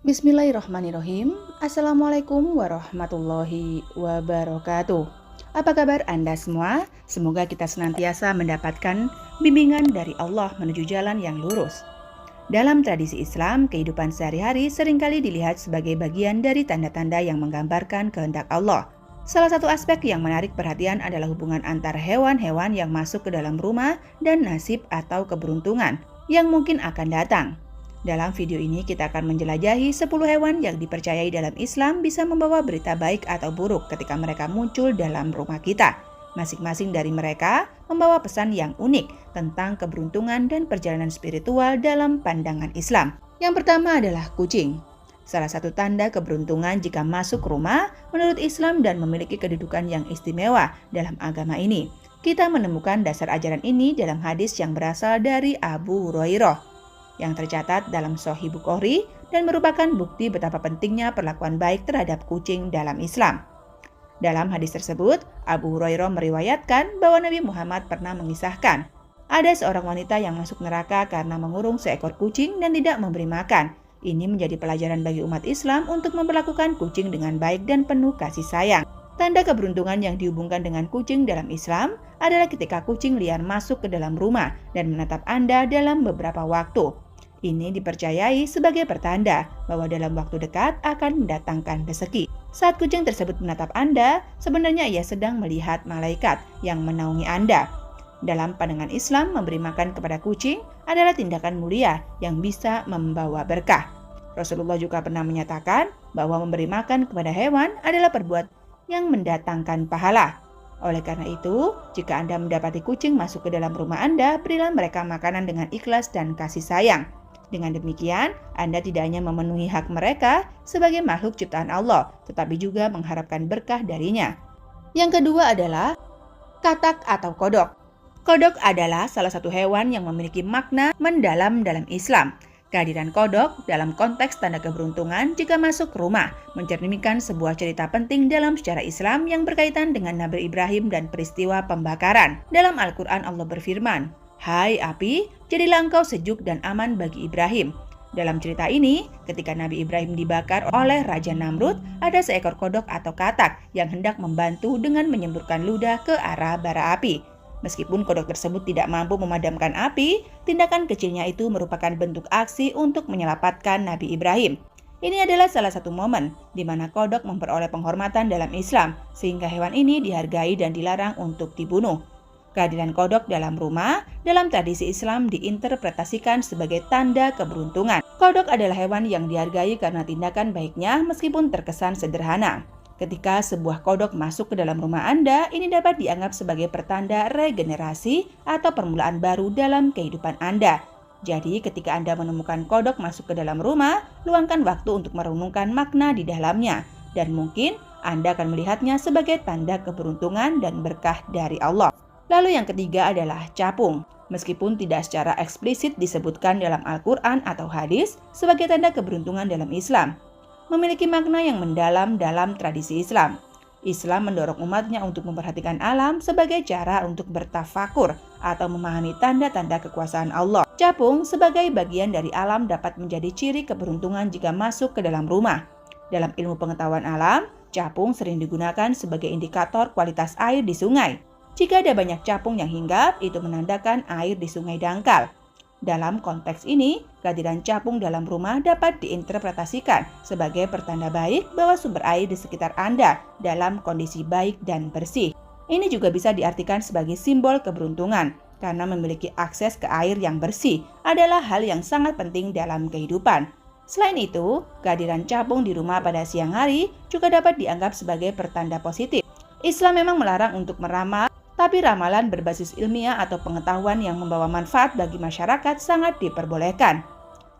Bismillahirrahmanirrahim. Assalamualaikum warahmatullahi wabarakatuh. Apa kabar Anda semua? Semoga kita senantiasa mendapatkan bimbingan dari Allah menuju jalan yang lurus. Dalam tradisi Islam, kehidupan sehari-hari seringkali dilihat sebagai bagian dari tanda-tanda yang menggambarkan kehendak Allah. Salah satu aspek yang menarik perhatian adalah hubungan antar hewan-hewan yang masuk ke dalam rumah dan nasib atau keberuntungan yang mungkin akan datang. Dalam video ini kita akan menjelajahi 10 hewan yang dipercayai dalam Islam bisa membawa berita baik atau buruk ketika mereka muncul dalam rumah kita. Masing-masing dari mereka membawa pesan yang unik tentang keberuntungan dan perjalanan spiritual dalam pandangan Islam. Yang pertama adalah kucing. Salah satu tanda keberuntungan jika masuk rumah menurut Islam dan memiliki kedudukan yang istimewa dalam agama ini. Kita menemukan dasar ajaran ini dalam hadis yang berasal dari Abu Hurairah yang tercatat dalam Sahih Bukhari dan merupakan bukti betapa pentingnya perlakuan baik terhadap kucing dalam Islam. Dalam hadis tersebut, Abu Hurairah meriwayatkan bahwa Nabi Muhammad pernah mengisahkan, ada seorang wanita yang masuk neraka karena mengurung seekor kucing dan tidak memberi makan. Ini menjadi pelajaran bagi umat Islam untuk memperlakukan kucing dengan baik dan penuh kasih sayang. Tanda keberuntungan yang dihubungkan dengan kucing dalam Islam adalah ketika kucing liar masuk ke dalam rumah dan menatap Anda dalam beberapa waktu. Ini dipercayai sebagai pertanda bahwa dalam waktu dekat akan mendatangkan rezeki. Saat kucing tersebut menatap Anda, sebenarnya ia sedang melihat malaikat yang menaungi Anda. Dalam pandangan Islam, memberi makan kepada kucing adalah tindakan mulia yang bisa membawa berkah. Rasulullah juga pernah menyatakan bahwa memberi makan kepada hewan adalah perbuatan yang mendatangkan pahala. Oleh karena itu, jika Anda mendapati kucing masuk ke dalam rumah Anda, berilah mereka makanan dengan ikhlas dan kasih sayang. Dengan demikian, Anda tidak hanya memenuhi hak mereka sebagai makhluk ciptaan Allah, tetapi juga mengharapkan berkah darinya. Yang kedua adalah katak atau kodok. Kodok adalah salah satu hewan yang memiliki makna mendalam dalam Islam. Kehadiran kodok dalam konteks tanda keberuntungan jika masuk rumah mencerminkan sebuah cerita penting dalam sejarah Islam yang berkaitan dengan Nabi Ibrahim dan peristiwa pembakaran. Dalam Al-Quran Allah berfirman, "Hai api, jadilah engkau sejuk dan aman bagi Ibrahim." Dalam cerita ini, ketika Nabi Ibrahim dibakar oleh Raja Namrud, ada seekor kodok atau katak yang hendak membantu dengan menyemburkan ludah ke arah bara api. Meskipun kodok tersebut tidak mampu memadamkan api, tindakan kecilnya itu merupakan bentuk aksi untuk menyelamatkan Nabi Ibrahim. Ini adalah salah satu momen di mana kodok memperoleh penghormatan dalam Islam, sehingga hewan ini dihargai dan dilarang untuk dibunuh. Kehadiran kodok dalam rumah dalam tradisi Islam diinterpretasikan sebagai tanda keberuntungan. Kodok adalah hewan yang dihargai karena tindakan baiknya meskipun terkesan sederhana. Ketika sebuah kodok masuk ke dalam rumah Anda, ini dapat dianggap sebagai pertanda regenerasi atau permulaan baru dalam kehidupan Anda. Jadi, ketika Anda menemukan kodok masuk ke dalam rumah, luangkan waktu untuk merenungkan makna di dalamnya. Dan mungkin Anda akan melihatnya sebagai tanda keberuntungan dan berkah dari Allah. Lalu yang ketiga adalah capung. Meskipun tidak secara eksplisit disebutkan dalam Al-Quran atau hadis sebagai tanda keberuntungan dalam Islam, memiliki makna yang mendalam dalam tradisi Islam. Islam mendorong umatnya untuk memperhatikan alam sebagai cara untuk bertafakur atau memahami tanda-tanda kekuasaan Allah. Capung sebagai bagian dari alam dapat menjadi ciri keberuntungan jika masuk ke dalam rumah. Dalam ilmu pengetahuan alam, capung sering digunakan sebagai indikator kualitas air di sungai. Jika ada banyak capung yang hinggap, itu menandakan air di sungai dangkal. Dalam konteks ini, kehadiran capung dalam rumah dapat diinterpretasikan sebagai pertanda baik bahwa sumber air di sekitar Anda dalam kondisi baik dan bersih. Ini juga bisa diartikan sebagai simbol keberuntungan, karena memiliki akses ke air yang bersih adalah hal yang sangat penting dalam kehidupan. Selain itu, kehadiran capung di rumah pada siang hari juga dapat dianggap sebagai pertanda positif. Islam memang melarang untuk meramal, tapi ramalan berbasis ilmiah atau pengetahuan yang membawa manfaat bagi masyarakat sangat diperbolehkan.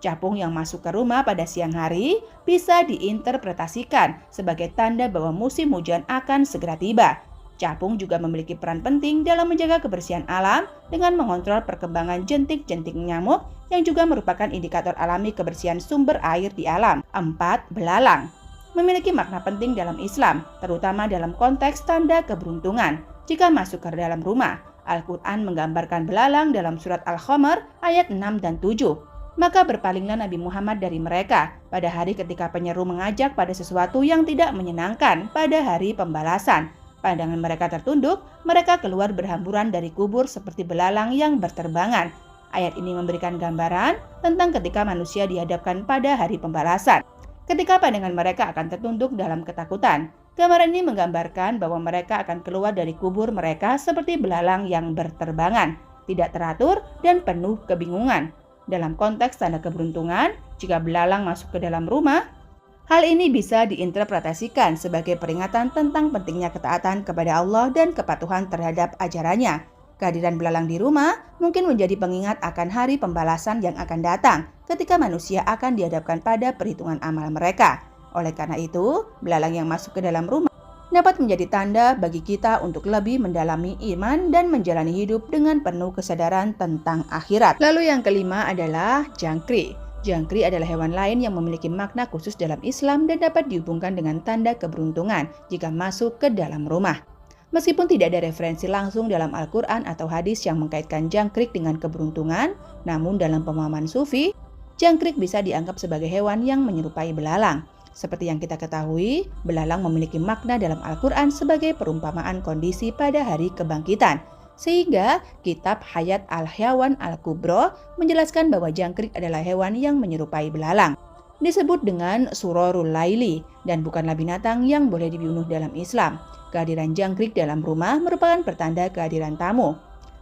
Capung yang masuk ke rumah pada siang hari bisa diinterpretasikan sebagai tanda bahwa musim hujan akan segera tiba. Capung juga memiliki peran penting dalam menjaga kebersihan alam dengan mengontrol perkembangan jentik-jentik nyamuk yang juga merupakan indikator alami kebersihan sumber air di alam. 4. Belalang memiliki makna penting dalam Islam, terutama dalam konteks tanda keberuntungan. Jika masuk ke dalam rumah, Al-Quran menggambarkan belalang dalam surat Al-Qamar ayat 6 dan 7. Maka berpalinglah Nabi Muhammad dari mereka pada hari ketika penyeru mengajak pada sesuatu yang tidak menyenangkan pada hari pembalasan. Pandangan mereka tertunduk, mereka keluar berhamburan dari kubur seperti belalang yang berterbangan. Ayat ini memberikan gambaran tentang ketika manusia dihadapkan pada hari pembalasan. Ketika pandangan mereka akan tertunduk dalam ketakutan. Gambaran ini menggambarkan bahwa mereka akan keluar dari kubur mereka seperti belalang yang berterbangan, tidak teratur dan penuh kebingungan. Dalam konteks tanda keberuntungan, jika belalang masuk ke dalam rumah, hal ini bisa diinterpretasikan sebagai peringatan tentang pentingnya ketaatan kepada Allah dan kepatuhan terhadap ajarannya. Kehadiran belalang di rumah mungkin menjadi pengingat akan hari pembalasan yang akan datang ketika manusia akan dihadapkan pada perhitungan amal mereka. Oleh karena itu, belalang yang masuk ke dalam rumah dapat menjadi tanda bagi kita untuk lebih mendalami iman dan menjalani hidup dengan penuh kesadaran tentang akhirat. Lalu yang kelima adalah jangkrik. Jangkrik adalah hewan lain yang memiliki makna khusus dalam Islam dan dapat dihubungkan dengan tanda keberuntungan jika masuk ke dalam rumah. Meskipun tidak ada referensi langsung dalam Al-Quran atau hadis yang mengkaitkan jangkrik dengan keberuntungan, namun dalam pemahaman sufi, jangkrik bisa dianggap sebagai hewan yang menyerupai belalang. Seperti yang kita ketahui, belalang memiliki makna dalam Al-Quran sebagai perumpamaan kondisi pada hari kebangkitan. Sehingga kitab Hayat Al-Hayawan Al-Kubro menjelaskan bahwa jangkrik adalah hewan yang menyerupai belalang. Disebut dengan surorul laili dan bukanlah binatang yang boleh dibunuh dalam Islam. Kehadiran jangkrik dalam rumah merupakan pertanda kehadiran tamu.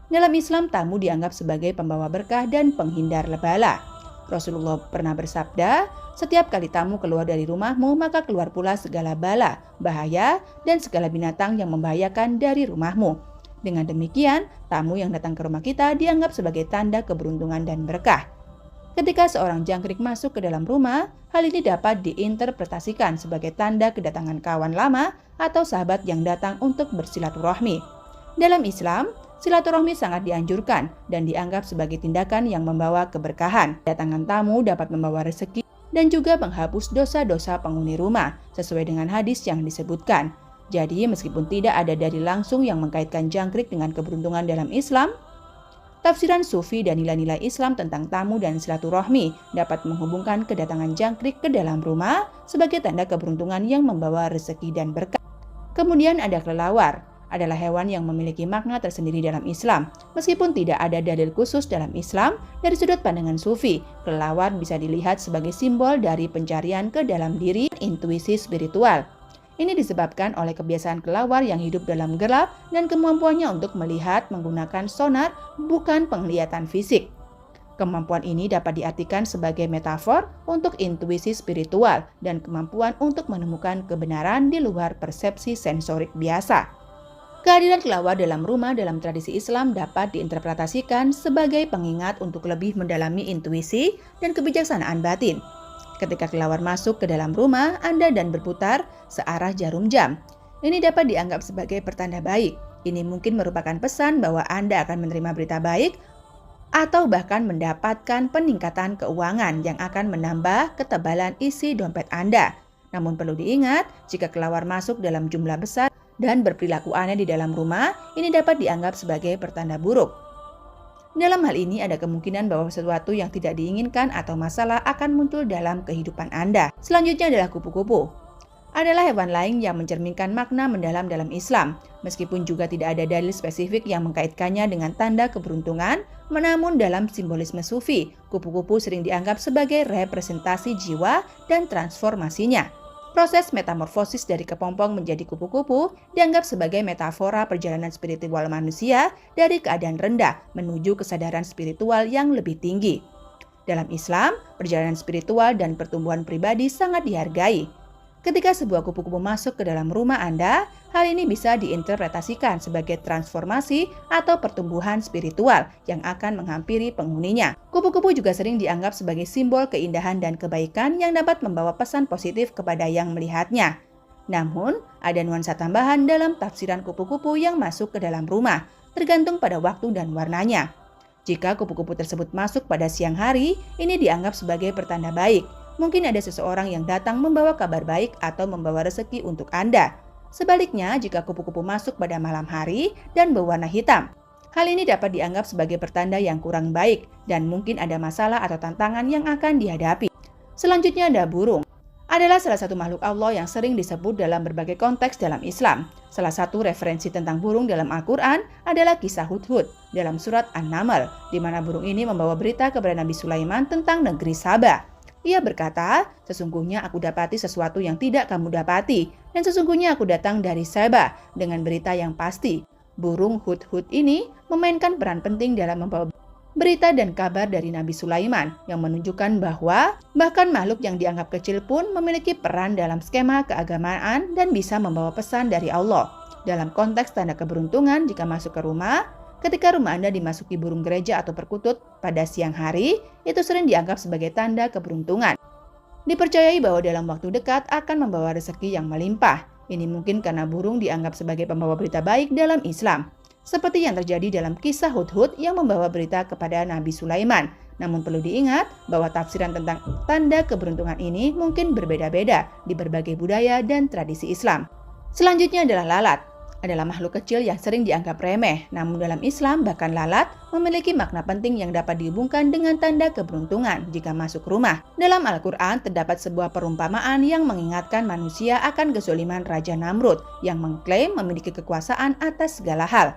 Dalam Islam, tamu dianggap sebagai pembawa berkah dan penghindar bala. Rasulullah pernah bersabda, setiap kali tamu keluar dari rumahmu, maka keluar pula segala bala, bahaya, dan segala binatang yang membahayakan dari rumahmu. Dengan demikian, tamu yang datang ke rumah kita dianggap sebagai tanda keberuntungan dan berkah. Ketika seorang jangkrik masuk ke dalam rumah, hal ini dapat diinterpretasikan sebagai tanda kedatangan kawan lama atau sahabat yang datang untuk bersilaturahmi. Dalam Islam, silaturahmi sangat dianjurkan dan dianggap sebagai tindakan yang membawa keberkahan. Kedatangan tamu dapat membawa rezeki dan juga menghapus dosa-dosa penghuni rumah sesuai dengan hadis yang disebutkan. Jadi meskipun tidak ada dalil langsung yang mengkaitkan jangkrik dengan keberuntungan dalam Islam, tafsiran sufi dan nilai-nilai Islam tentang tamu dan silaturahmi dapat menghubungkan kedatangan jangkrik ke dalam rumah sebagai tanda keberuntungan yang membawa rezeki dan berkah. Kemudian ada kelelawar, adalah hewan yang memiliki makna tersendiri dalam Islam. Meskipun tidak ada dalil khusus dalam Islam, dari sudut pandangan sufi, kelelawar bisa dilihat sebagai simbol dari pencarian ke dalam diri, intuisi spiritual. Ini disebabkan oleh kebiasaan kelelawar yang hidup dalam gelap dan kemampuannya untuk melihat menggunakan sonar, bukan penglihatan fisik. Kemampuan ini dapat diartikan sebagai metafor untuk intuisi spiritual dan kemampuan untuk menemukan kebenaran di luar persepsi sensorik biasa. Kehadiran kelelawar dalam rumah dalam tradisi Islam dapat diinterpretasikan sebagai pengingat untuk lebih mendalami intuisi dan kebijaksanaan batin. Ketika kelelawar masuk ke dalam rumah Anda dan berputar searah jarum jam, ini dapat dianggap sebagai pertanda baik. Ini mungkin merupakan pesan bahwa Anda akan menerima berita baik atau bahkan mendapatkan peningkatan keuangan yang akan menambah ketebalan isi dompet Anda. Namun perlu diingat, jika kelelawar masuk dalam jumlah besar dan berperilaku aneh di dalam rumah, ini dapat dianggap sebagai pertanda buruk. Dalam hal ini ada kemungkinan bahwa sesuatu yang tidak diinginkan atau masalah akan muncul dalam kehidupan Anda. Selanjutnya adalah kupu-kupu. Adalah hewan lain yang mencerminkan makna mendalam dalam Islam. Meskipun juga tidak ada dalil spesifik yang mengkaitkannya dengan tanda keberuntungan, namun dalam simbolisme sufi, kupu-kupu sering dianggap sebagai representasi jiwa dan transformasinya. Proses metamorfosis dari kepompong menjadi kupu-kupu dianggap sebagai metafora perjalanan spiritual manusia dari keadaan rendah menuju kesadaran spiritual yang lebih tinggi. Dalam Islam, perjalanan spiritual dan pertumbuhan pribadi sangat dihargai. Ketika sebuah kupu-kupu masuk ke dalam rumah Anda, hal ini bisa diinterpretasikan sebagai transformasi atau pertumbuhan spiritual yang akan menghampiri penghuninya. Kupu-kupu juga sering dianggap sebagai simbol keindahan dan kebaikan yang dapat membawa pesan positif kepada yang melihatnya. Namun, ada nuansa tambahan dalam tafsiran kupu-kupu yang masuk ke dalam rumah, tergantung pada waktu dan warnanya. Jika kupu-kupu tersebut masuk pada siang hari, ini dianggap sebagai pertanda baik. Mungkin ada seseorang yang datang membawa kabar baik atau membawa rezeki untuk Anda. Sebaliknya, jika kupu-kupu masuk pada malam hari dan berwarna hitam, Hal ini dapat dianggap sebagai pertanda yang kurang baik dan mungkin ada masalah atau tantangan yang akan dihadapi. Selanjutnya ada burung. Adalah salah satu makhluk Allah yang sering disebut dalam berbagai konteks dalam Islam. Salah satu referensi tentang burung dalam Al-Quran adalah kisah Hudhud dalam surat An-Naml, di mana burung ini membawa berita kepada Nabi Sulaiman tentang negeri Saba. Ia berkata, sesungguhnya aku dapati sesuatu yang tidak kamu dapati, dan sesungguhnya aku datang dari Saba dengan berita yang pasti. Burung Hudhud ini memainkan peran penting dalam membawa berita dan kabar dari Nabi Sulaiman yang menunjukkan bahwa bahkan makhluk yang dianggap kecil pun memiliki peran dalam skema keagamaan dan bisa membawa pesan dari Allah. Dalam konteks tanda keberuntungan jika masuk ke rumah, ketika rumah Anda dimasuki burung gereja atau perkutut pada siang hari, itu sering dianggap sebagai tanda keberuntungan. Dipercayai bahwa dalam waktu dekat akan membawa rezeki yang melimpah. Ini mungkin karena burung dianggap sebagai pembawa berita baik dalam Islam. Seperti yang terjadi dalam kisah Hudhud yang membawa berita kepada Nabi Sulaiman. Namun perlu diingat bahwa tafsiran tentang tanda keberuntungan ini mungkin berbeda-beda di berbagai budaya dan tradisi Islam. Selanjutnya adalah lalat. Adalah makhluk kecil yang sering dianggap remeh, namun dalam Islam bahkan lalat memiliki makna penting yang dapat dihubungkan dengan tanda keberuntungan jika masuk rumah. Dalam Al-Quran terdapat sebuah perumpamaan yang mengingatkan manusia akan kezoliman Raja Namrud yang mengklaim memiliki kekuasaan atas segala hal.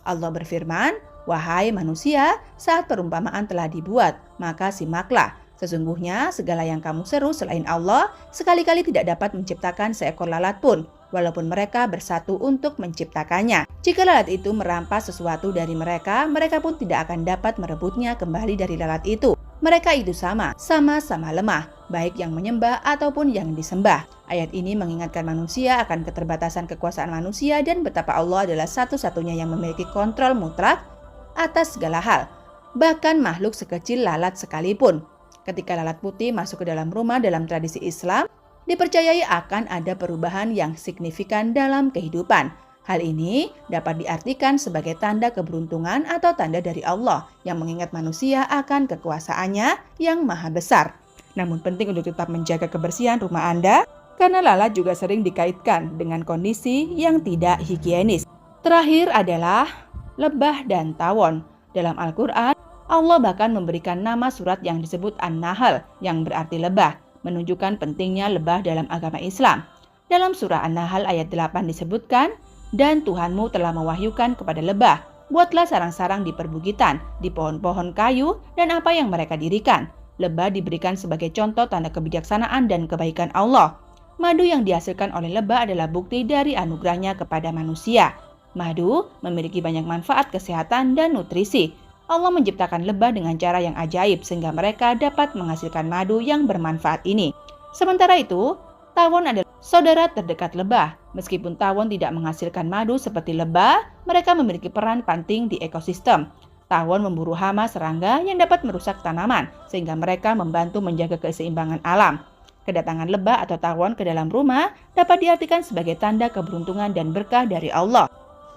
Allah berfirman, "Wahai manusia, saat perumpamaan telah dibuat, maka simaklah. Sesungguhnya segala yang kamu seru selain Allah, sekali-kali tidak dapat menciptakan seekor lalat pun, walaupun mereka bersatu untuk menciptakannya. Jika lalat itu merampas sesuatu dari mereka, mereka pun tidak akan dapat merebutnya kembali dari lalat itu. Mereka itu sama-sama lemah, baik yang menyembah ataupun yang disembah." Ayat ini mengingatkan manusia akan keterbatasan kekuasaan manusia dan betapa Allah adalah satu-satunya yang memiliki kontrol mutlak atas segala hal, bahkan makhluk sekecil lalat sekalipun. Ketika lalat putih masuk ke dalam rumah dalam tradisi Islam, dipercayai akan ada perubahan yang signifikan dalam kehidupan. Hal ini dapat diartikan sebagai tanda keberuntungan atau tanda dari Allah yang mengingat manusia akan kekuasaannya yang maha besar. Namun penting untuk tetap menjaga kebersihan rumah Anda, karena lalat juga sering dikaitkan dengan kondisi yang tidak higienis. Terakhir adalah lebah dan tawon. Dalam Al-Quran, Allah bahkan memberikan nama surat yang disebut An-Nahl yang berarti lebah, menunjukkan pentingnya lebah dalam agama Islam. Dalam surah An-Nahl ayat 8 disebutkan, "Dan Tuhanmu telah mewahyukan kepada lebah, buatlah sarang-sarang di perbukitan, di pohon-pohon kayu, dan apa yang mereka dirikan." Lebah diberikan sebagai contoh tanda kebijaksanaan dan kebaikan Allah. Madu yang dihasilkan oleh lebah adalah bukti dari anugerahnya kepada manusia. Madu memiliki banyak manfaat kesehatan dan nutrisi. Allah menciptakan lebah dengan cara yang ajaib sehingga mereka dapat menghasilkan madu yang bermanfaat ini. Sementara itu, tawon adalah saudara terdekat lebah. Meskipun tawon tidak menghasilkan madu seperti lebah, mereka memiliki peran penting di ekosistem. Tawon memburu hama serangga yang dapat merusak tanaman, sehingga mereka membantu menjaga keseimbangan alam. Kedatangan lebah atau tawon ke dalam rumah dapat diartikan sebagai tanda keberuntungan dan berkah dari Allah.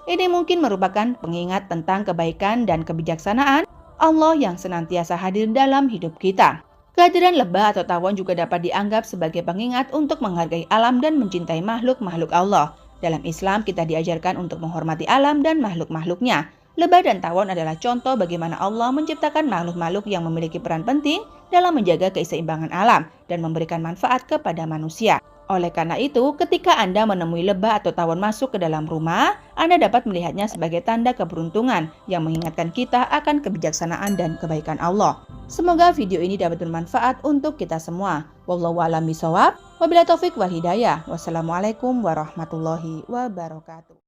Ini mungkin merupakan pengingat tentang kebaikan dan kebijaksanaan Allah yang senantiasa hadir dalam hidup kita. Kehadiran lebah atau tawon juga dapat dianggap sebagai pengingat untuk menghargai alam dan mencintai makhluk-makhluk Allah. Dalam Islam, kita diajarkan untuk menghormati alam dan makhluk-makhluknya. Lebah dan tawon adalah contoh bagaimana Allah menciptakan makhluk-makhluk yang memiliki peran penting dalam menjaga keseimbangan alam dan memberikan manfaat kepada manusia. Oleh karena itu, ketika Anda menemui lebah atau tawon masuk ke dalam rumah, Anda dapat melihatnya sebagai tanda keberuntungan yang mengingatkan kita akan kebijaksanaan dan kebaikan Allah. Semoga video ini dapat bermanfaat untuk kita semua. Wallahu a'lam bishawab. Wabillahi taufik wal hidayah. Wassalamualaikum warahmatullahi wabarakatuh.